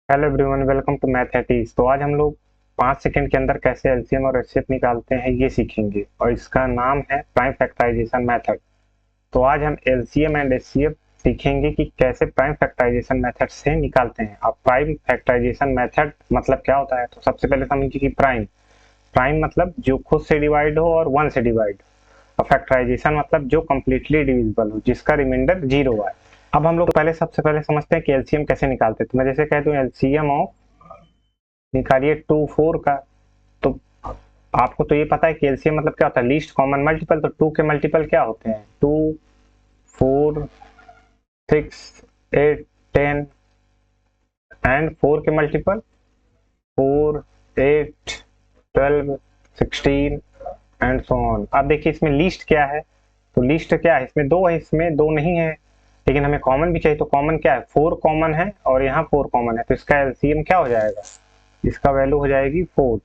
Hello everyone, welcome to mathematics. तो आज हम लोग 5 सेकंड के अंदर कैसे एलसीएम और एचसीएफ निकालते हैं ये सीखेंगे और इसका नाम है प्राइम फैक्टराइजेशन मेथड। तो आज हम एलसीएम एंड एचसीएफ सीखेंगे कि कैसे प्राइम फैक्टराइजेशन मेथड से निकालते हैं। अब प्राइम फैक्टराइजेशन मेथड मतलब क्या होता है, तो सबसे पहले समझिए कि प्राइम प्राइम मतलब जो खुद से डिवाइड हो और 1 से डिवाइड, और फैक्टराइजेशन मतलब जो कंप्लीटली डिविजिबल हो, जिसका रिमाइंडर 0 आए। अब हम लोग सबसे पहले समझते हैं कि एलसीएम कैसे निकालते हैं। तो मैं जैसे कह दूं एलसीएम ऑफ, निकालिए 2 4 का। तो आपको तो ये पता है कि एलसीएम मतलब क्या होता है, लीस्ट कॉमन मल्टीपल। तो 2 के मल्टीपल क्या होते हैं, 2 4 6 8 10, एंड 4 के मल्टीपल 4 8 12 16 एंड सो ऑन। अब देखिए इसमें लीस्ट क्या है, तो लीस्ट क्या है, इसमें 2 है, इसमें 2 नहीं है, लेकिन हमें कॉमन भी चाहिए। तो कॉमन क्या है, 4 कॉमन है और यहाँ 4 कॉमन है, तो इसका एलसीएम क्या हो जाएगा, इसका वैल्यू हो जाएगी 4।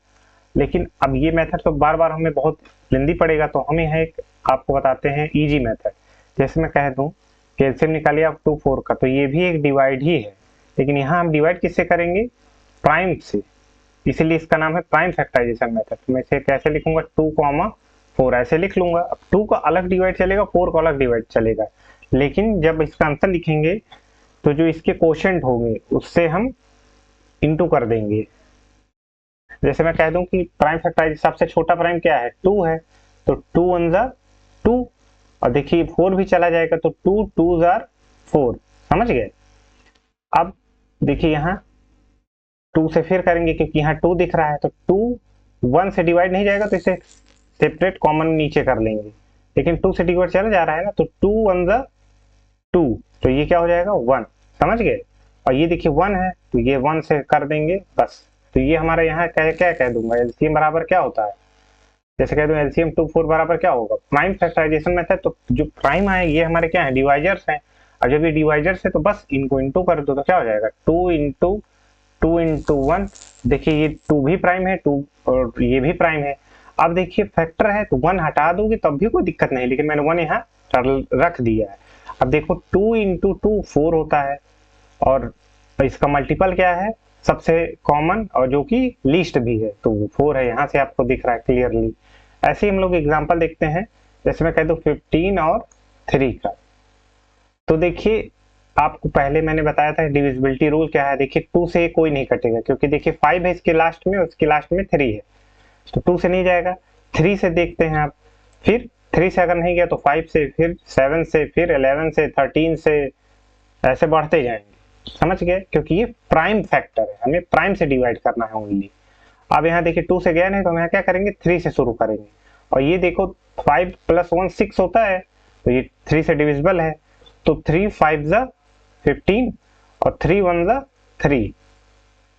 लेकिन अब ये मेथड तो बार बार हमें बहुत लेंदी पड़ेगा, तो हम यहाँ एक आपको बताते हैं इजी मेथड। जैसे मैं कह दूं कि एलसीएम निकालिए आप 2 4 का, तो ये भी एक डिवाइड ही है, लेकिन यहाँ हम डिवाइड किससे करेंगे, प्राइम से, इसीलिए इसका नाम है प्राइम फैक्टराइजेशन मेथड। मैं इसे कैसे लिखूंगा, 2,4 ऐसे लिख लूंगा। अब 2 का अलग डिवाइड चलेगा, 4 का अलग डिवाइड चलेगा, लेकिन जब इसका आंसर लिखेंगे तो जो इसके कोशेंट होंगे उससे हम इंटू कर देंगे। जैसे मैं कह दूं कि प्राइम फैक्टराइज सबसे छोटा प्राइम क्या है, 2 है, तो 2 1 जार 2, और देखिए 4 भी चला जाएगा, तो 2 2 जार 4। समझ गए। अब देखिए यहाँ 2 से फिर करेंगे, क्योंकि यहाँ 2 दिख रहा है, तो 2 1 से डिवाइड नहीं जाएगा, तो इसे सेपरेट कॉमन नीचे कर लेंगे। लेकिन 2 से डिवाइड चला जा रहा है ना, तो 2 1 जार 2, तो ये क्या हो जाएगा 1। समझ गए। और ये देखिए 1 है, तो ये 1 से कर देंगे बस। तो ये हमारा यहाँ क्या कह दूंगा, एलसीएम बराबर क्या होता है, जैसे कह दूं एलसीएम 2 4 बराबर क्या होगा, प्राइम फैक्टराइजेशन मेथड। तो जो प्राइम आए ये हमारे क्या है, डिवाइजर्स हैं, और जब ये डिवाइजर्स है तो बस इनको इंटू कर दो, तो क्या हो जाएगा 2 इंटू 1। देखिए ये 2 भी प्राइम है, 2 और ये भी प्राइम है। अब देखिए फैक्टर है, तो 1 हटा दोगे तब भी कोई दिक्कत नहीं, लेकिन मैंने 1 यहाँ रख दिया है। अब देखो 2 इंटू 2 4 होता है, और इसका मल्टीपल क्या है, सबसे कॉमन और जो कि लीस्ट भी है, तो वो 4 है, यहाँ से आपको दिख रहा है क्लियरली। ऐसे ही हम लोग एग्जांपल देखते हैं, जैसे मैं कह दूं 15 और 3 का। तो देखिए आपको पहले मैंने बताया था डिविजिबिलिटी रूल क्या है। देखिए 2 से कोई नहीं कटेगा, क्योंकि देखिए 5 है इसके लास्ट में, उसके लास्ट में 3 है, तो 2 से नहीं जाएगा। 3 से देखते हैं आप, फिर 3 से अगर नहीं गया तो 5 से, फिर 7 से, फिर 11 से, 13 से, ऐसे बढ़ते जाएंगे। समझ गए, क्योंकि ये प्राइम फैक्टर है, हमें प्राइम से डिवाइड करना है ओनली। अब यहाँ देखिए 2 से गया नहीं, तो हम यहाँ क्या करेंगे, 3 से शुरू करेंगे। और ये देखो 5 + 1 6 होता है, तो ये 3 से डिविजिबल है, तो 3 5 ज़ा 15 और 3 1 ज़ा 3।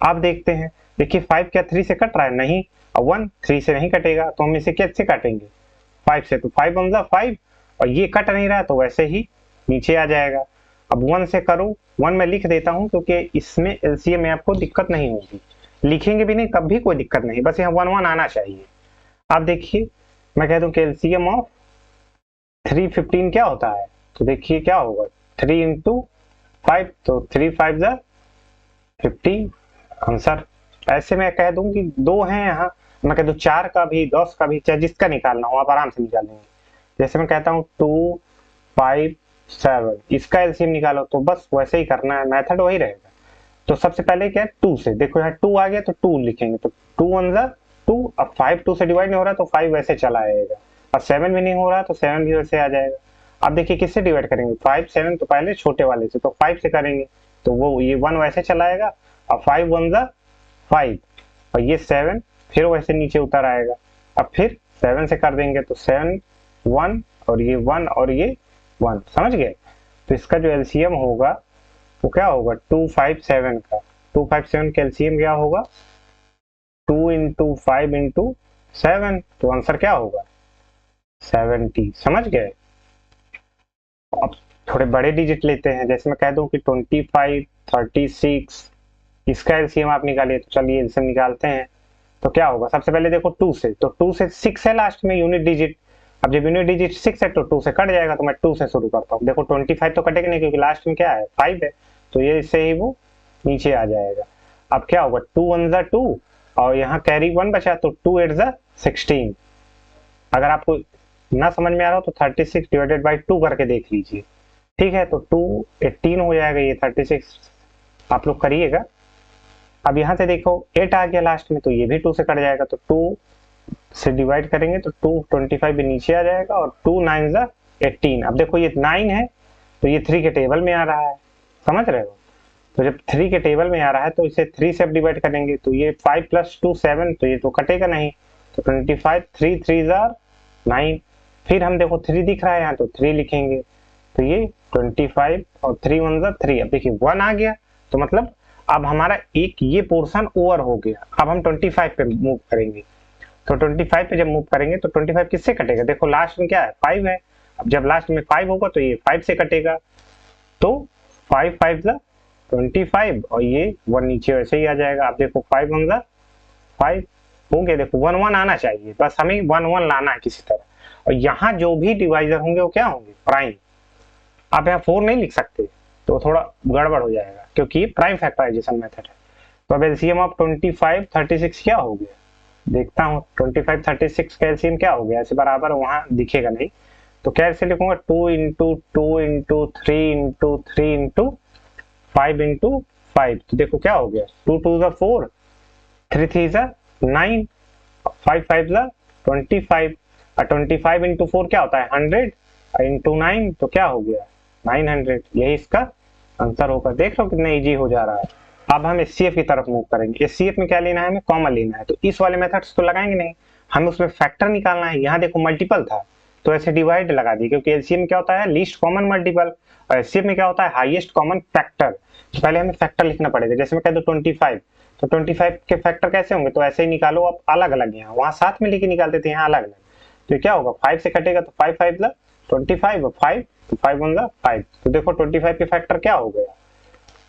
आप देखते हैं, देखिए 5 क्या 3 से कट रहा है, नहीं, और 1 3 से नहीं कटेगा, तो हम इसे कैसे काटेंगे, 5 से, तो 5 1 ज़ा 5, और ये कट नहीं रहा तो वैसे ही नीचे आ जाएगा। अब 1 से करो, 1 मैं लिख देता हूं, क्योंकि इसमें एलसीएम में आपको दिक्कत नहीं होगी, लिखेंगे भी नहीं तब भी कोई दिक्कत नहीं, बस यहाँ 1 1 आना चाहिए। अब देखिए मैं कह दूं कि एलसीएम ऑफ 3 15 क्या होता है, तो देखिए क्या होगा, 3 इंटू 5, तो 3 5 ज़ा 15 आंसर। ऐसे मैं कह दूं कि 2 हैं यहाँ, मैं कह दूं 4 का भी, 10 का भी, चाहे जिसका निकालना हो आप आराम से निकाल लेंगे। जैसे मैं कहता हूँ 2 5 7, इसका एलसीएम निकालो, तो बस वैसे ही करना है, मेथड वही रहेगा। तो सबसे पहले क्या है, 2 से, देखो यहाँ 2 आ गया तो 2 लिखेंगे, तो 2 1 ज़ा 2। अब 5 2 से डिवाइड नहीं हो रहा, तो 5 वैसे चला आएगा, और 7 भी नहीं हो रहा, तो 7 भी वैसे आ जाएगा। अब देखिए किससे डिवाइड करेंगे, 5 7, तो पहले छोटे वाले से, तो 5 से करेंगे, तो वो ये 1 वैसे चला आएगा, और 5 1 ज़ा 5, और ये 7 फिर वैसे नीचे उतर आएगा। अब फिर 7 से कर देंगे, तो 7 1, और ये 1 और ये 1। समझ गए। तो इसका जो एलसीएम होगा वो क्या होगा, 257 का, 257 का एलसीएम क्या होगा, 2 इंटू 5 इंटू 7, तो आंसर क्या होगा 70। समझ गए। अब थोड़े बड़े डिजिट लेते हैं, जैसे मैं कह दूं कि 25 36, इसका एलसीएम आप निकालिए। तो चलिए एलसीएम निकालते हैं। तो क्या होगा, सबसे पहले देखो 2 से, तो 2 से 6 है लास्ट में यूनिट डिजिट। अब जब यूनिट डिजिट 6 है तो 2 से कट जाएगा, तो मैं 2 से शुरू करता हूँ। देखो 25 तो कटेगा नहीं, क्योंकि लास्ट में क्या है 5 है, तो ये इससे ही वो नीचे आ जाएगा। अब क्या होगा, 2 1 जा 2 और यहाँ कैरी 1 बचा तो 2 8 जा 16। अगर आपको ना समझ में आ रहा हो तो 36 डिवाइडेड बाई 2 करके देख लीजिए, ठीक है। तो 2 18 हो जाएगा, ये 36 आप लोग करिएगा। अब यहाँ से देखो 8 आ गया लास्ट में, तो ये भी 2 से कट जाएगा, तो 2 से डिवाइड करेंगे तो 2 25 भी नीचे आ जाएगा और 2 9 जा 18। अब देखो ये 9 है तो ये 3 के टेबल में आ रहा है, समझ रहे हो। तो जब 3 के टेबल में आ रहा है तो इसे 3 से डिवाइड करेंगे तो ये 5 + 2 7, तो ये तो कटेगा नहीं, तो 25 3 3 जा 9। फिर हम देखो 3 दिख रहा है यहाँ, तो 3 लिखेंगे, तो ये 25 और 3 1 जा 3। अब देखिए 1 आ गया, तो मतलब अब हमारा एक ये पोर्शन ओवर हो गया। अब हम 25 पे मूव करेंगे, तो 25 पे जब मूव करेंगे तो 25 किससे कटेगा, देखो लास्ट में क्या है 5 है। अब जब लास्ट में 5 होगा तो ये 5 से कटेगा, तो 5 5 जा 25 और ये 1 नीचे वैसे ही आ जाएगा। अब देखो 5 1 जा 5 हो गया, देखो 1 1 आना चाहिए, बस हमें 1 1 लाना है किसी तरह। और यहाँ जो भी डिवाइजर होंगे वो क्या होंगे, प्राइम। आप यहाँ 4 नहीं लिख सकते, तो थोड़ा गड़बड़ हो जाएगा क्योंकि ये प्राइम फैक्टराइजेशन मेथड है। तो अब एलसीएम ऑफ 25 36 क्या हो गया, देखता हूँ 25 36 का एलसीएम क्या हो गया, ऐसे बराबर वहां दिखेगा नहीं, तो कैसे लिखूंगा 2 into 2 into 3 into 3 into 5 into 5। तो देखो क्या हो गया, 2 2 जा 4, 3 3 जा 9, 5 5 जा 25 और 25 इंटू 4 क्या होता है 100 और इंटू 9 तो क्या हो गया 900। यही इसका आंसर होगा। देख लो कितना इजी हो जा रहा है। अब हम एचसीएफ की तरफ मूव करेंगे। एचसीएफ में क्या लेना है, हमें कॉमन लेना है, तो इस वाले मेथड्स तो लगाएंगे नहीं, हमें उसमें फैक्टर निकालना है। यहाँ देखो मल्टीपल था तो ऐसे डिवाइड लगा दी, क्योंकि एलसीएम में क्या होता है लीस्ट कॉमन मल्टीपल और एचसीएफ में क्या होता है हाईएस्ट कॉमन फैक्टर। तो पहले हमें फैक्टर लिखना पड़ेगा। जैसे मैं कह दूं 25, तो 25 के फैक्टर कैसे होंगे, तो ऐसे ही निकालो आप अलग अलग, यहाँ वहां साथ में लेके निकालते थे, यहाँ अलग अलग। तो क्या होगा 5 से कटेगा तो 5 5 जा 25 और 5 तो 5 1 जा 5। तो देखो 25 के फैक्टर क्या हो गया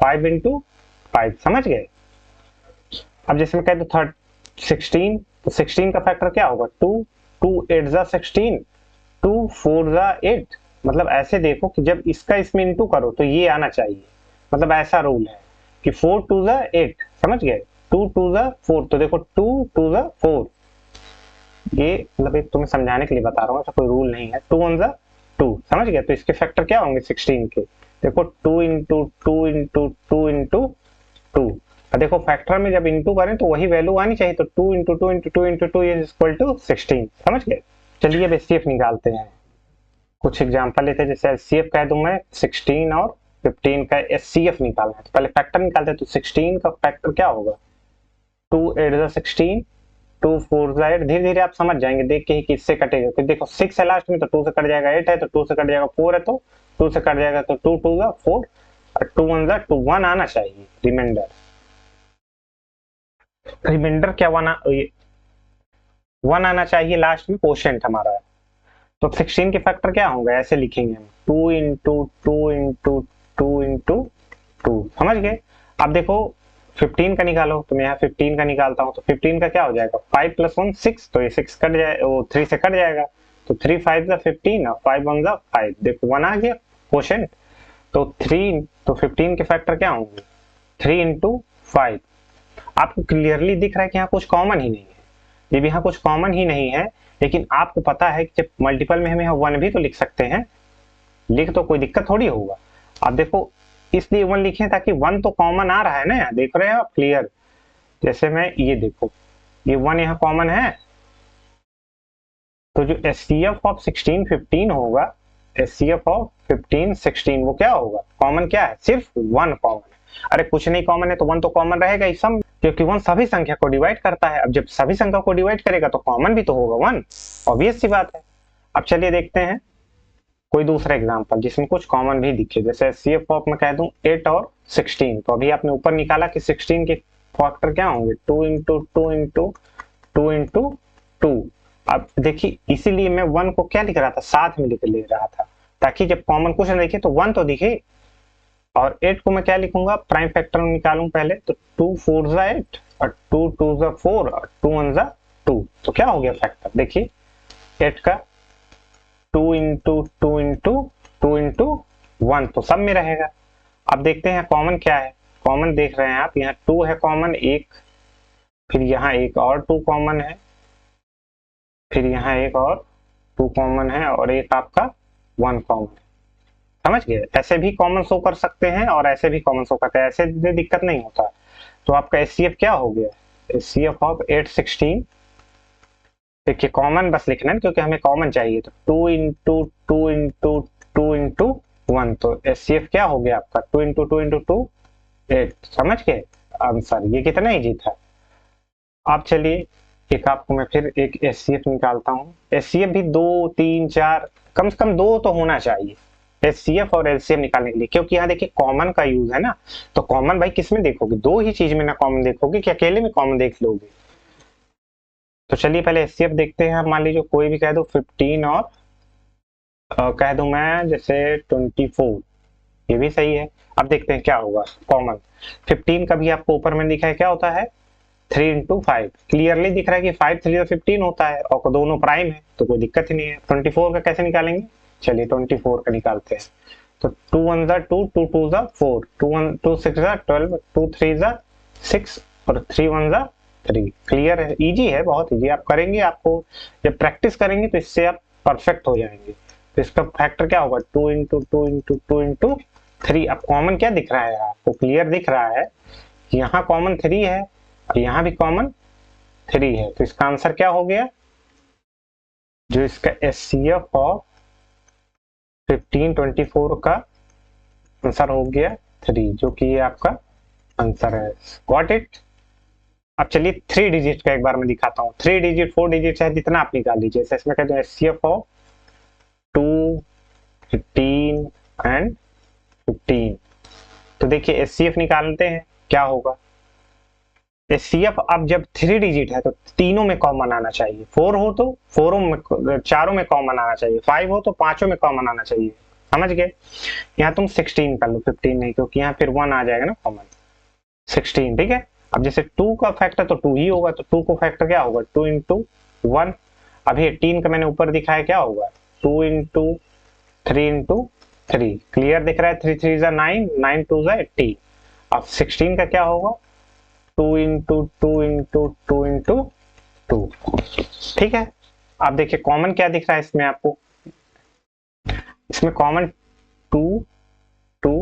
5 इंटू 5, समझ गए। अब जैसे मैं कह दूं 16, तो 16 का फैक्टर क्या होगा 2 2 8 जा 16, 2 4 जा 8। मतलब ऐसे देखो कि जब इसका इसमें इंटू करो तो ये आना चाहिए, मतलब ऐसा रूल है कि 4 2 जा 8, समझ गए। 2 2 जा 4, तो देखो 2 2 जा 4, ये मतलब एक तुम्हें समझाने के लिए बता रहा हूँ, ऐसा कोई रूल नहीं है। 2 1 जा 2, समझ गए। तो इसके फैक्टर क्या होंगे 16 के, देखो 2 इंटू 2 इंटू 2 इंटू 2। देखो फैक्टर में जब इंटू करें तो वही वैल्यू आनी चाहिए, तो 2 into 2 into 2 into 2 is equal to 16, समझ गए। चलिए अब एचसीएफ निकालते हैं। कुछ एग्जांपल लेते हैं, जैसे एचसीएफ कह दूं मैं 16 और 15 का एचसीएफ निकालना है, तो पहले फैक्टर निकालते हैं। तो 16 का फैक्टर क्या होगा 2 8 जा 16, 2 4 जा 8। धीरे धीरे आप समझ जाएंगे देख के ही किससे कटेगा। फिर देखो 6 है लास्ट में तो 2 से कट जाएगा, 8 है तो 2 से कट जाएगा, 4 है तो 2 से कट जाएगा, तो 2 2 जा 4 और 2 1 जा 2, 1 आना चाहिए रिमाइंडर। रिमाइंडर क्या 1 आना चाहिए लास्ट में, क्वोशिएंट हमारा है। तो 16 के फैक्टर क्या होंगे, ऐसे लिखेंगे हम 2 इंटू 2 इंटू 2 इंटू 2, समझ गए। अब देखो 15 का निकालो, तो मैं यहाँ 15 का निकालता हूँ, तो 15 का क्या हो जाएगा 5 + 1 6, तो ये 6 कट जाए, वो 3 से कट जाएगा, तो 3 5 जा 15 और 5 1 जा 5। देखो 1 आ गया क्वोशिएंट। तो 3 तो 15 के फैक्टर क्या होंगे 3 इंटू 5। आपको क्लियरली दिख रहा है कि यहाँ कुछ कॉमन ही नहीं है, ये भी यहाँ कुछ कॉमन ही नहीं है, लेकिन आपको पता है कि जब मल्टीपल में हम यहाँ 1 भी तो लिख सकते हैं, लिख तो कोई दिक्कत थोड़ी होगा। अब देखो इसलिए 1 लिखे ताकि 1 तो कॉमन आ रहा है ना, देख रहे हो आप क्लियर। जैसे मैं ये देखो ये 1 यहाँ कॉमन है, तो जो एचसीएफ ऑफ 16 15 होगा, एचसीएफ ऑफ 15 16 वो क्या होगा कॉमन, क्या है सिर्फ 1 कॉमन है। अरे कुछ नहीं कॉमन है तो 1 तो कॉमन रहेगा ही सब, क्योंकि 1 सभी संख्या को डिवाइड करता है। अब जब सभी संख्या को डिवाइड करेगा तो कॉमन भी तो होगा 1, ऑब्वियस सी बात है। अब चलिए देखते हैं कोई दूसरा एग्जांपल जिसमें कुछ कॉमन भी दिखे। जैसे सीएफ ऑफ में कह दूं 8 और 16, तो अभी आपने ऊपर निकाला कि 16 के फैक्टर क्या होंगे 2 इंटू 2 इंटू 2 इंटू 2। अब देखिए इसीलिए मैं 1 को क्या लिख रहा था साथ में लिख ले रहा था, ताकि जब कॉमन कुछ न दिखे तो 1 तो दिखे। और 8 को मैं क्या लिखूंगा प्राइम फैक्टर निकालूं पहले, तो 2 4 जा 8 और 2 2 जा 4 और 2 1 जा 2, तो क्या हो गया फैक्टर देखिए 8 का 2 इंटू 2 इंटू 2 इंटू 1, तो सब में रहेगा। अब देखते हैं कॉमन क्या है, कॉमन देख रहे हैं आप, यहाँ 2 है कॉमन एक, फिर यहाँ एक और 2 कॉमन है, फिर यहाँ एक और 2 कॉमन है, और एक आपका 1 कॉमन है। समझ गए? ऐसे भी कॉमन शो कर सकते हैं और ऐसे भी कॉमन शो करते हैं, ऐसे दिक्कत नहीं होता। तो आपका एचसीएफ क्या हो गया? एचसीएफ ऑफ 816, देखिए कॉमन बस लिखना है क्योंकि हमें कॉमन चाहिए, तो 2 इंटू 2 इंटू 2 इंटू 1, तो एचसीएफ क्या हो गया आपका? 2 इंटू 2 इंटू 2 8। समझ गए आंसर? ये कितना इजी था। अब चलिए एक आपको मैं फिर एक एचसीएफ निकालता हूँ। एचसीएफ भी 2 3 4 कम से कम 2 तो होना चाहिए एचसीएफ और एलसीएम निकालने के लिए, क्योंकि यहाँ देखिए कॉमन का यूज है ना, तो कॉमन भाई किस में देखोगे? 2 ही चीज में ना कॉमन देखोगे कि अकेले में कॉमन देख लोगे। तो चलिए पहले एचसीएफ देखते हैं। मान लीजिए कोई भी कह दो 15 और कह दूं मैं जैसे 24, ये भी सही है। अब देखते हैं क्या होगा कॉमन। 15 का भी आपको ऊपर में दिखा है, क्या होता है? 3 इंटू 5, क्लियरली दिख रहा है कि 5 3 15 होता है और दोनों प्राइम है, तो कोई दिक्कत ही नहीं है। 24 का कैसे निकालेंगे? चलिए 24 का निकालते हैं। तो 2 1 जा 2, 2 2 जा 4, 2 1 2 6 जा 12, 2 3 जा 6 और 3 1 जा 3। क्लियर है? इजी है, बहुत इजी। आप करेंगे, आपको जब प्रैक्टिस करेंगे तो इससे आप परफेक्ट हो जाएंगे। तो इसका फैक्टर क्या होगा? 2 इंटू 2 इंटू 2 इंटू 3। अब कॉमन क्या दिख रहा है आपको? क्लियर दिख रहा है कि यहाँ कॉमन 3 है और यहाँ भी कॉमन 3 है, तो इसका आंसर क्या हो गया? जो इसका एचसीएफ ऑफ 15 24 का आंसर हो गया 3, जो कि ये आपका आंसर है। Got it? अब चलिए 3 डिजिट का एक बार मैं दिखाता हूँ। 3 डिजिट 4 डिजिट है, जितना आप निकाल लीजिए। जैसे इसमें कहते हैं एचसीएफ ऑफ 2 15 एंड 15, तो देखिए एचसीएफ निकालते हैं, क्या होगा? एचसीएफ अब जब 3 डिजिट है तो तीनों में कॉमन आना चाहिए। 4 हो तो 4 में, चारों में कॉमन आना चाहिए। 5 हो तो पांचों में कॉमन आना चाहिए। समझ गए? यहाँ तुम 16 कर लो, 15 नहीं, क्योंकि यहाँ फिर 1 आ जाएगा ना कॉमन। 16, ठीक है। अब जैसे 2 का फैक्टर तो 2 ही होगा, तो 2 को फैक्टर क्या होगा? 2 इंटू 1। अभी 18 का मैंने ऊपर दिखाया, क्या होगा? 2 इंटू 3 इंटू 3। क्लियर दिख रहा है? 3 3 जा 9, 9 2 जा 18। अब 16 का क्या होगा? 2 इंटू 2 इंटू 2 इंटू 2। ठीक है। अब देखिए कॉमन क्या दिख रहा है इसमें आपको? इसमें कॉमन 2 2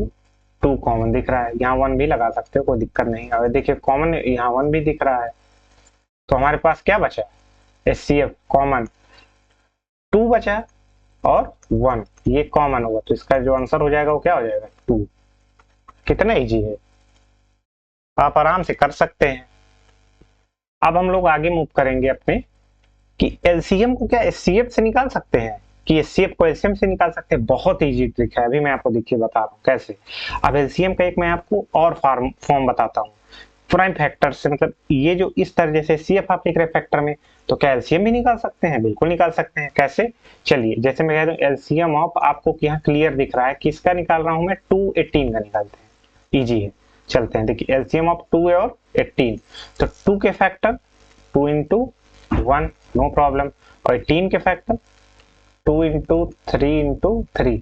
2 कॉमन दिख रहा है। यहाँ 1 भी लगा सकते हो, कोई दिक्कत नहीं। अगर देखिए कॉमन यहाँ 1 भी दिख रहा है, तो हमारे पास क्या बचा? एचसीएफ कॉमन 2 बचा और 1, ये कॉमन होगा, तो इसका जो आंसर हो जाएगा वो क्या हो जाएगा? 2। कितना इजी है, आप आराम से कर सकते हैं। अब हम लोग आगे मूव करेंगे अपने कि एलसीएम को क्या एचसीएफ से निकाल सकते हैं, कि एचसीएफ को एलसीएम से निकाल सकते हैं। बहुत इजी ट्रिक है, अभी मैं आपको देखिए बता रहा हूँ कैसे। अब एलसीएम का एक मैं आपको और फॉर्म बताता हूँ प्राइम फैक्टर से। मतलब ये जो इस तरह जैसे सीएफ आप लिख रहे फैक्टर में, तो क्या एलसीएम भी निकाल सकते हैं? बिल्कुल निकाल सकते हैं। कैसे? चलिए जैसे मैं कह दूं एलसीएम ऑफ, आपको यहाँ क्लियर दिख रहा है किसका निकाल रहा हूं मैं? 2 18 का निकालते हैं, इजी है। चलते हैं, देखिए एलसीएम ऑफ 2 और 18, तो 2 के फैक्टर 2 इंटू 1, नो प्रॉब्लम, और 18 के फैक्टर 2 इंटू 3 इंटू 3।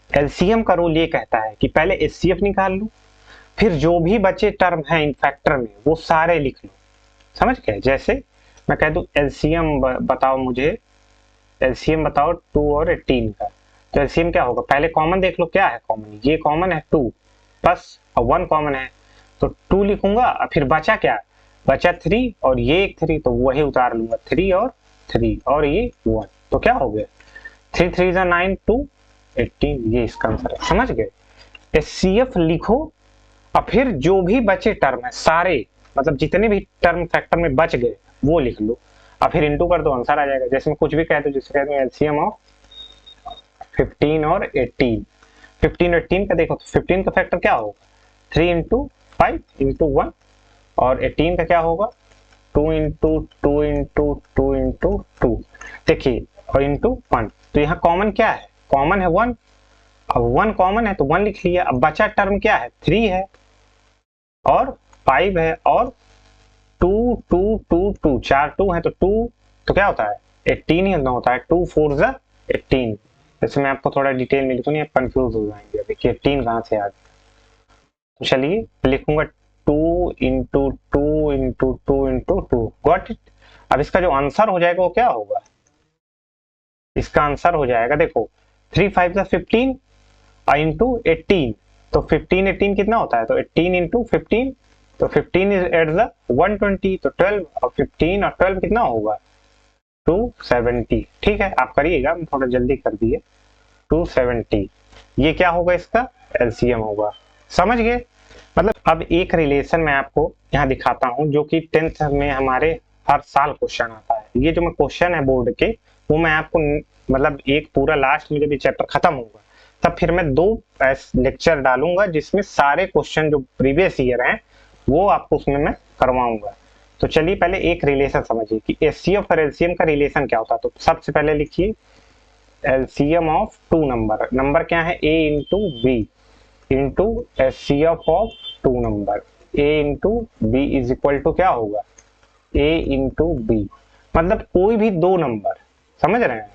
एलसीएम का रूल ये कहता है कि पहले एचसीएफ निकाल लो, फिर जो भी बचे टर्म है इन फैक्टर में वो सारे लिख लो। समझ गए? जैसे मैं कह दूं एलसीएम बताओ मुझे, एलसीएम बताओ 2 और 18 का, तो एलसीएम क्या होगा? पहले कॉमन देख लो, क्या है कॉमन? ये कॉमन है 2, बस, और 1 कॉमन है, तो 2 लिखूंगा। फिर बचा क्या? बचा 3 और ये एक 3, तो वही उतार लूंगा, 3 और 3 और ये 1, तो क्या हो गया? 3 3 जा 9 2 18, ये इसका आंसर है। समझ गए? एचसीएफ लिखो और फिर जो भी बचे टर्म है सारे, मतलब जितने भी टर्म फैक्टर में बच गए वो लिख लो और फिर इंटू कर दो, आंसर आ जाएगा। जैसे मैं कुछ भी कह दो, जैसे कह दो एलसीएम ऑफ 15 और 18, 15 और 18 का देखो, तो 15 का फैक्टर क्या होगा? 3 इंटू 5 इंटू 1, और 18 का क्या होगा? 2 इंटू 2 इंटू 2 इंटू 2, देखिए, और इंटू 1। तो यहाँ कॉमन क्या है? कॉमन है 1, अब 1 कॉमन है तो 1 लिख लिया। अब बचा टर्म क्या है? 3 है और 5 है और 2 2 2 2, 4 2 है, तो 2 तो क्या होता है? 18 ही होता है। 2 4 जा 18। जैसे मैं आपको थोड़ा डिटेल में लिखूं, नहीं आप कंफ्यूज हो जाएंगे। देखिए 18 कहाँ से आ गया? तो चलिए लिखूंगा 2 × 2 × 2 × 2, गॉट इट। अब इसका जो आंसर हो जाएगा वो क्या होगा, इसका आंसर हो जाएगा, देखो 3 5 15 इंटू 18, तो 15 18 कितना होता है, तो 18 इंटू 15, तो 15 इज एट द 120, तो 12 और 15 और 12 कितना होगा 270। ठीक है, आप करिएगा, मैं थोड़ा जल्दी कर दिए, 270 ये क्या होगा, इसका एलसीएम होगा। समझ गए। मतलब अब एक रिलेशन मैं आपको यहाँ दिखाता हूँ जो कि 10th में हमारे हर साल क्वेश्चन आता है। ये जो मैं क्वेश्चन है बोर्ड के, वो मैं आपको मतलब एक पूरा लास्ट में जब ये चैप्टर खत्म होगा तब फिर मैं 2 लेक्चर डालूंगा जिसमें सारे क्वेश्चन जो प्रीवियस ईयर हैं वो आपको उसमें मैं करवाऊंगा। तो चलिए पहले एक रिलेशन समझिए कि एचसीएफ और एलसीएम का रिलेशन क्या होता है। तो सबसे पहले लिखिए एलसीएम ऑफ 2 नंबर, नंबर क्या है a into b into HCF of 2 number, a into b is equal to क्या होगा a इंटू बी, मतलब कोई भी 2 नंबर, समझ रहे हैं,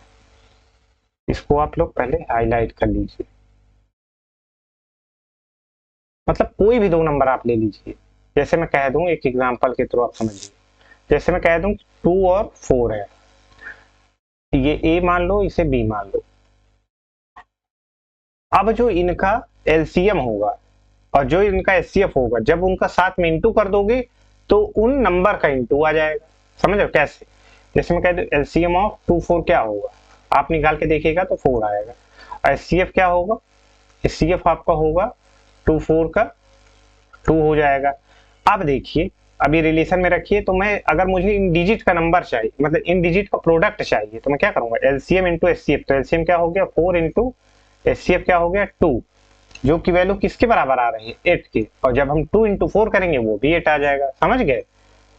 इसको आप लोग पहले हाईलाइट कर लीजिए, मतलब कोई भी 2 नंबर आप ले लीजिए। जैसे मैं कह दूं एक एग्जांपल के थ्रू आप समझिए, जैसे मैं कह दूं 2 और 4 है, ये a मान लो, इसे b मान लो। अब जो इनका एलसीएम होगा और जो इनका एचसीएफ होगा, जब उनका साथ में इंटू कर दोगे तो उन नंबर का इंटू आ जाएगा। समझ रहे कैसे, जैसे मैं कह दूं एलसीएम ऑफ 2 4 क्या होगा, आप निकाल के देखिएगा तो 4 आएगा। एचसीएफ क्या होगा, एचसीएफ आपका होगा 2 4 का 2 हो जाएगा। अब देखिए, अभी रिलेशन में रखिए, तो मैं अगर मुझे इन डिजिट का नंबर चाहिए, मतलब इन डिजिट का प्रोडक्ट चाहिए, तो मैं क्या करूंगा एलसीएम इंटू एचसीएफ, तो एलसीएम क्या हो गया 4 इंटू एचसीएफ क्या हो गया 2, जो की वैल्यू किसके बराबर आ रही है 8 के, और जब हम 2 इंटू 4 करेंगे वो भी 8 आ जाएगा। समझ गए,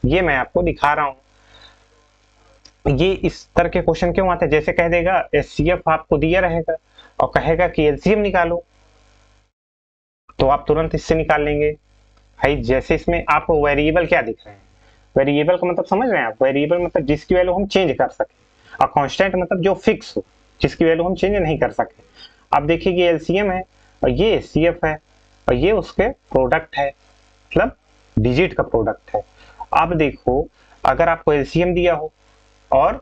ये मैं आपको दिखा रहा हूं। ये इस तरह के क्वेश्चन क्यों आते हैं, जैसे कह देगा एचसीएफ आपको दिया रहेगा और कहेगा कि एलसीएम निकालो, तो आप तुरंत इससे निकाल लेंगे भाई। जैसे इसमें आपको वेरिएबल क्या दिख रहे हैं, वेरिएबल का मतलब समझ रहे हैं आप, वेरिएबल मतलब जिसकी वैल्यू हम चेंज कर सके, और कांस्टेंट मतलब जो फिक्स हो, जिसकी वैल्यू हम चेंज नहीं कर सके। आप देखिए कि एलसीएम है और ये एचसीएफ है और ये उसके प्रोडक्ट है, मतलब डिजिट का प्रोडक्ट है। अब देखो, अगर आपको एलसीएम दिया हो और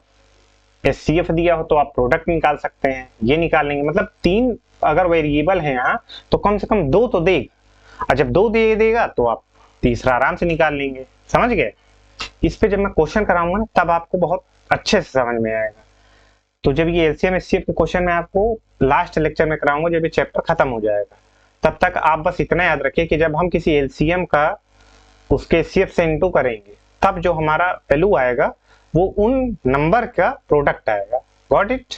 एचसीएफ दिया हो तो आप प्रोडक्ट निकाल सकते हैं, ये निकाल लेंगे। मतलब 3 अगर वेरिएबल है यहाँ तो कम से कम 2 तो देगा, और जब 2 दे देगा तो आप तीसरा आराम से निकाल लेंगे। समझ गए। इस पे जब मैं क्वेश्चन कराऊंगा ना तब आपको बहुत अच्छे से समझ में आएगा। तो जब ये एलसीएम एचसीएफ के क्वेश्चन मैं आपको लास्ट लेक्चर में कराऊंगा जब ये चैप्टर खत्म हो जाएगा, तब तक आप बस इतना याद रखिए कि जब हम किसी एलसीएम का उसके एचसीएफ से इंटू करेंगे तब जो हमारा वैल्यू आएगा वो उन नंबर का प्रोडक्ट आएगा। Got it.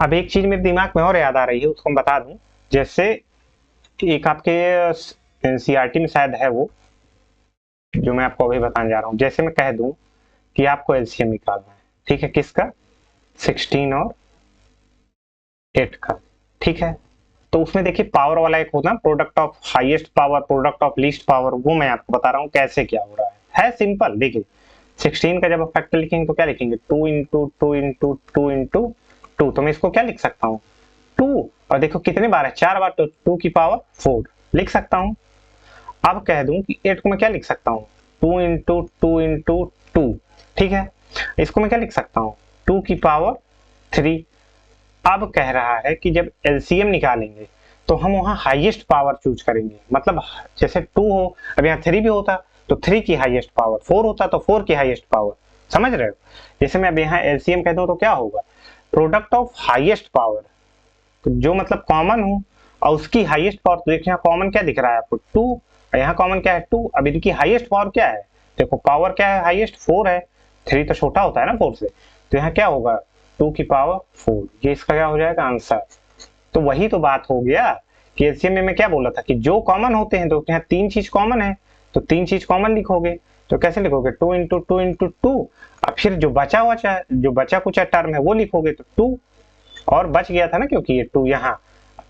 अब एक चीज मेरे दिमाग में और याद आ रही है, उसको मैं बता दूं। जैसे एक आपके एनसीईआरटी में शायद है वो, जो मैं आपको अभी बताने जा रहा हूं। जैसे मैं कह दूं कि आपको एलसीएम निकालना है, ठीक है, किसका 16 और 8 का, ठीक है। तो उसमें देखिए पावर वाला एक होता है product of highest power, product of least power, वो मैं आपको बता रहा हूँ कैसे क्या हो रहा है सिंपल। देखिए 16 का जब आप फैक्टर लिखेंगे तो क्या लिखेंगे 2 इंटू 2 इंटू 2 इंटू 2, तो मैं इसको क्या लिख सकता हूँ 2, और देखो कितने बार है 4 बार, तो 2 की पावर 4 लिख सकता हूँ। अब कह दूं कि 8 को मैं क्या लिख सकता हूँ 2 इंटू 2 इंटू 2, ठीक है। इसको मैं क्या लिख सकता हूँ 2 की पावर 3। अब कह रहा है कि जब एलसीएम निकालेंगे तो हम वहां हाईएस्ट पावर चूज करेंगे, मतलब जैसे 2 हो, अब यहाँ 3 भी होता तो 3 की हाईएस्ट पावर, 4 होता तो 4 की हाईएस्ट पावर। समझ रहे हो। जैसे मैं अब यहाँ एलसीएम कह दूं तो क्या होगा प्रोडक्ट ऑफ हाईएस्ट पावर, तो जो मतलब कॉमन हो और उसकी हाईएस्ट पावर। तो देखिए यहाँ कॉमन क्या दिख रहा है आपको 2, यहाँ कॉमन क्या है 2। अब इनकी हाईएस्ट पावर क्या है, देखो पावर क्या है हाईएस्ट 4 है, 3 तो छोटा होता है ना 4 से, तो यहाँ क्या होगा 2 की पावर 4, ये इसका क्या हो जाएगा आंसर। तो वही तो बात हो गया कि एलसीएम में मैं क्या बोला था कि जो कॉमन होते हैं, तो यहाँ 3 चीज कॉमन है तो 3 चीज कॉमन लिखोगे, तो कैसे लिखोगे 2 इंटू 2 इंटू 2, और फिर जो बचा कुछ टर्म है वो लिखोगे तो 2, और बच गया था ना क्योंकि ये 2 यहाँ,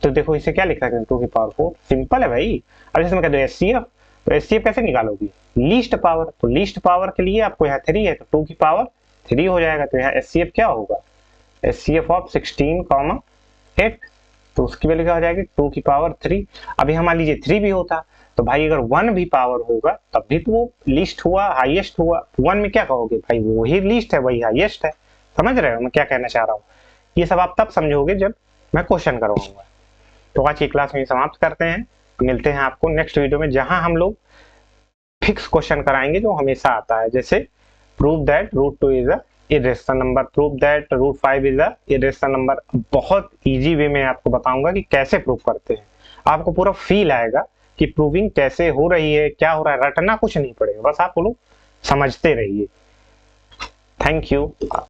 तो देखो इसे क्या लिख सकते हैं 2 की पावर 4, सिंपल है भाई। अब जैसे मैं कह दूं एचसीएफ, तो एचसीएफ कैसे निकालोगी लीस्ट पावर, तो लीस्ट पावर के लिए आपको यहाँ 3 है तो 2 की पावर 3 हो जाएगा, तो यहाँ एचसीएफ क्या होगा एचसीएफ ऑफ 16, 8। तो उसकी वैल्यू क्या हो जाएगी 2 की पावर 3। अभी हम मान लीजिए 3 भी होता तो भाई अगर 1 भी पावर होगा तब भी तो वो लीस्ट हुआ, हाईएस्ट हुआ। 1 में क्या कहोगे भाई, वही लीस्ट है, वही हाईएस्ट है। समझ रहे हो मैं क्या कहना चाह रहा हूँ? ये सब आप तब समझोगे जब मैं क्वेश्चन करवाऊंगा। तो आज की क्लास में समाप्त करते हैं, मिलते हैं आपको नेक्स्ट वीडियो में, जहां हम लोग फिक्स क्वेश्चन कराएंगे जो हमेशा आता है, जैसे prove that √2 is a irrational number, prove that √5 is a irrational number. बहुत इजी वे में आपको बताऊंगा कि कैसे प्रूव करते हैं, आपको पूरा फील आएगा कि प्रूविंग कैसे हो रही है, क्या हो रहा है। रटना कुछ नहीं पड़ेगा, बस आप लोग समझते रहिए। Thank you.